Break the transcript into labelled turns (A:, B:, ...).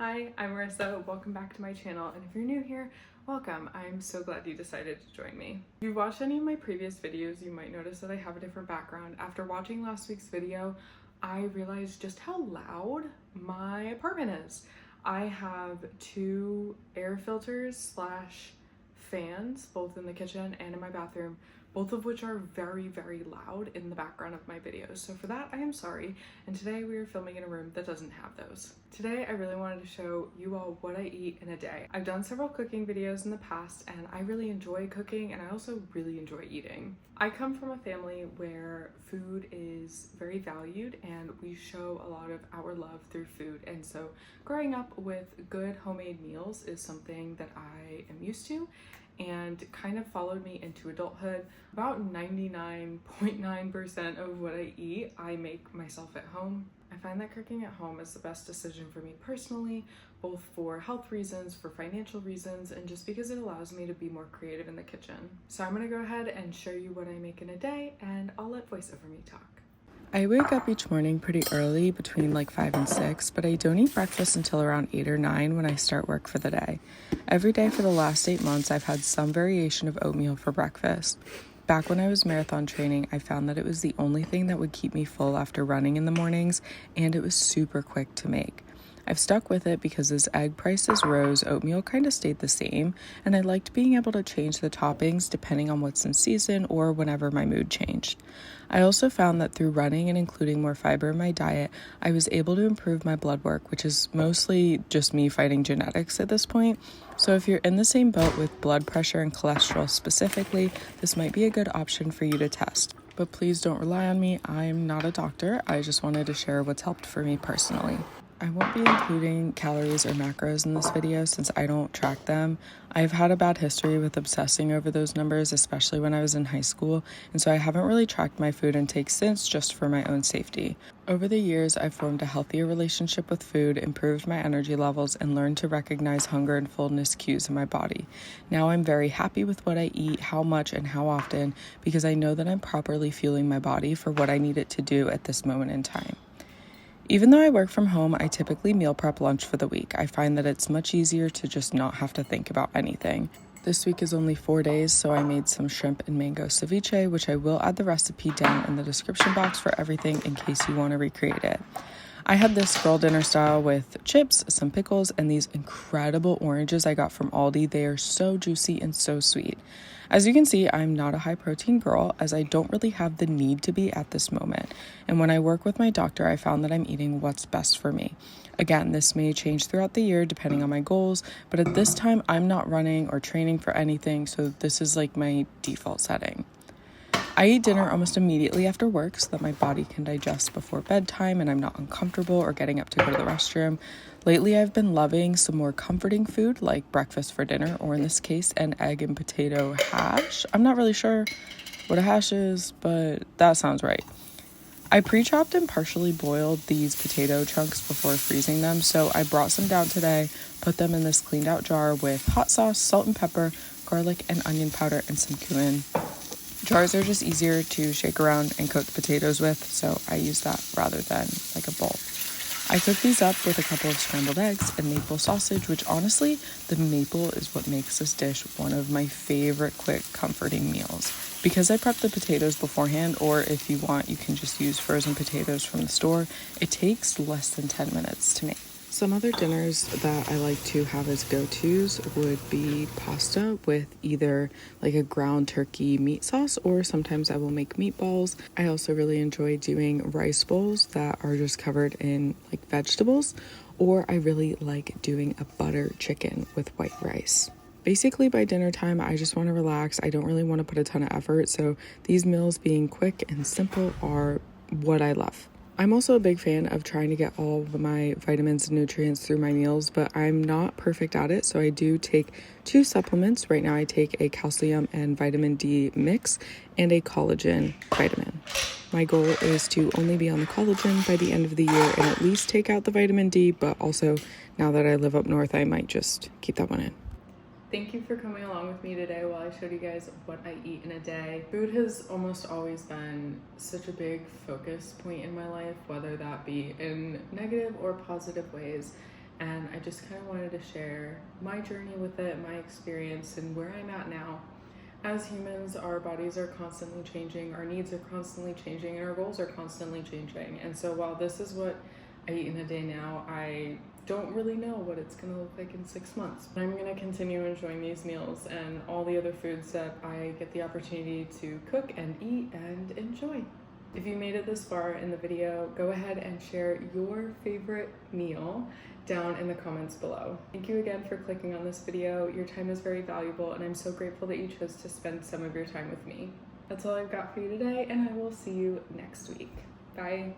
A: Hi, I'm Marissa. Welcome back to my channel, and if you're new here, welcome. I'm so glad you decided to join me. If you've watched any of my previous videos, you might notice that I have a different background. After watching last week's video, I realized just how loud my apartment is. I have two air filters slash fans, both in the kitchen and in my bathroom, both of which are very, very loud in the background of my videos. So for that, I am sorry. And today we are filming in a room that doesn't have those. Today, I really wanted to show you all what I eat in a day. I've done several cooking videos in the past, and I really enjoy cooking, and I also really enjoy eating. I come from a family where food is very valued, and we show a lot of our love through food. And so growing up with good homemade meals is something that I am used to, and kind of followed me into adulthood. About 99.9% of what I eat, I make myself at home. I find that cooking at home is the best decision for me personally, both for health reasons, for financial reasons, and just because it allows me to be more creative in the kitchen. So I'm gonna go ahead and show you what I make in a day, and I'll let voiceover me talk.
B: I wake up each morning pretty early, between like 5 and 6, but I don't eat breakfast until around 8 or 9 when I start work for the day. Every day for the last 8 months, I've had some variation of oatmeal for breakfast. Back when I was marathon training, I found that it was the only thing that would keep me full after running in the mornings, and it was super quick to make. I've stuck with it because as egg prices rose, oatmeal kind of stayed the same, and I liked being able to change the toppings depending on what's in season or whenever my mood changed. I also found that through running and including more fiber in my diet, I was able to improve my blood work, which is mostly just me fighting genetics at this point. So if you're in the same boat with blood pressure and cholesterol specifically, this might be a good option for you to test. But please don't rely on me. I'm not a doctor. I just wanted to share what's helped for me personally. I won't be including calories or macros in this video since I don't track them. I've had a bad history with obsessing over those numbers, especially when I was in high school, and so I haven't really tracked my food intake since, just for my own safety. Over the years, I've formed a healthier relationship with food, improved my energy levels, and learned to recognize hunger and fullness cues in my body. Now I'm very happy with what I eat, how much, and how often, because I know that I'm properly fueling my body for what I need it to do at this moment in time. Even though I work from home, I typically meal prep lunch for the week. I find that it's much easier to just not have to think about anything. This week is only 4 days, so I made some shrimp and mango ceviche, which I will add the recipe down in the description box for everything in case you want to recreate it. I had this girl dinner style with chips, some pickles, and these incredible oranges I got from Aldi. They are so juicy and so sweet. As you can see, I'm not a high protein girl, as I don't really have the need to be at this moment. And when I work with my doctor, I found that I'm eating what's best for me. Again, this may change throughout the year depending on my goals, but at this time I'm not running or training for anything, so this is like my default setting. I eat dinner almost immediately after work so that my body can digest before bedtime and I'm not uncomfortable or getting up to go to the restroom. Lately, I've been loving some more comforting food like breakfast for dinner, or in this case, an egg and potato hash. I'm not really sure what a hash is, but that sounds right. I pre-chopped and partially boiled these potato chunks before freezing them, so I brought some down today, put them in this cleaned out jar with hot sauce, salt and pepper, garlic and onion powder, and some cumin. Jars are just easier to shake around and cook potatoes with, so I use that rather than like a bowl. I cook these up with a couple of scrambled eggs and maple sausage, which honestly, the maple is what makes this dish one of my favorite quick comforting meals. Because I prep the potatoes beforehand, or if you want, you can just use frozen potatoes from the store, it takes less than 10 minutes to make. Some other dinners that I like to have as go-tos would be pasta with either like a ground turkey meat sauce, or sometimes I will make meatballs. I also really enjoy doing rice bowls that are just covered in like vegetables, or I really like doing a butter chicken with white rice. Basically, by dinner time, I just want to relax. I don't really want to put a ton of effort, so these meals being quick and simple are what I love. I'm also a big fan of trying to get all of my vitamins and nutrients through my meals, but I'm not perfect at it, so I do take 2 supplements. Right now I take a calcium and vitamin D mix and a collagen vitamin. My goal is to only be on the collagen by the end of the year and at least take out the vitamin D, but also now that I live up north, I might just keep that one in.
A: Thank you for coming along with me today while I showed you guys what I eat in a day. Food has almost always been such a big focus point in my life, whether that be in negative or positive ways. and I just kind of wanted to share my journey with it, my experience, and where I'm at now. As humans, our bodies are constantly changing, our needs are constantly changing, and our goals are constantly changing. And so while this is what I eat in a day now, I don't really know what it's gonna look like in 6 months. I'm gonna continue enjoying these meals and all the other foods that I get the opportunity to cook and eat and enjoy. If you made it this far in the video, go ahead and share your favorite meal down in the comments below. Thank you again for clicking on this video. Your time is very valuable, and I'm so grateful that you chose to spend some of your time with me. That's all I've got for you today, and I will see you next week. Bye.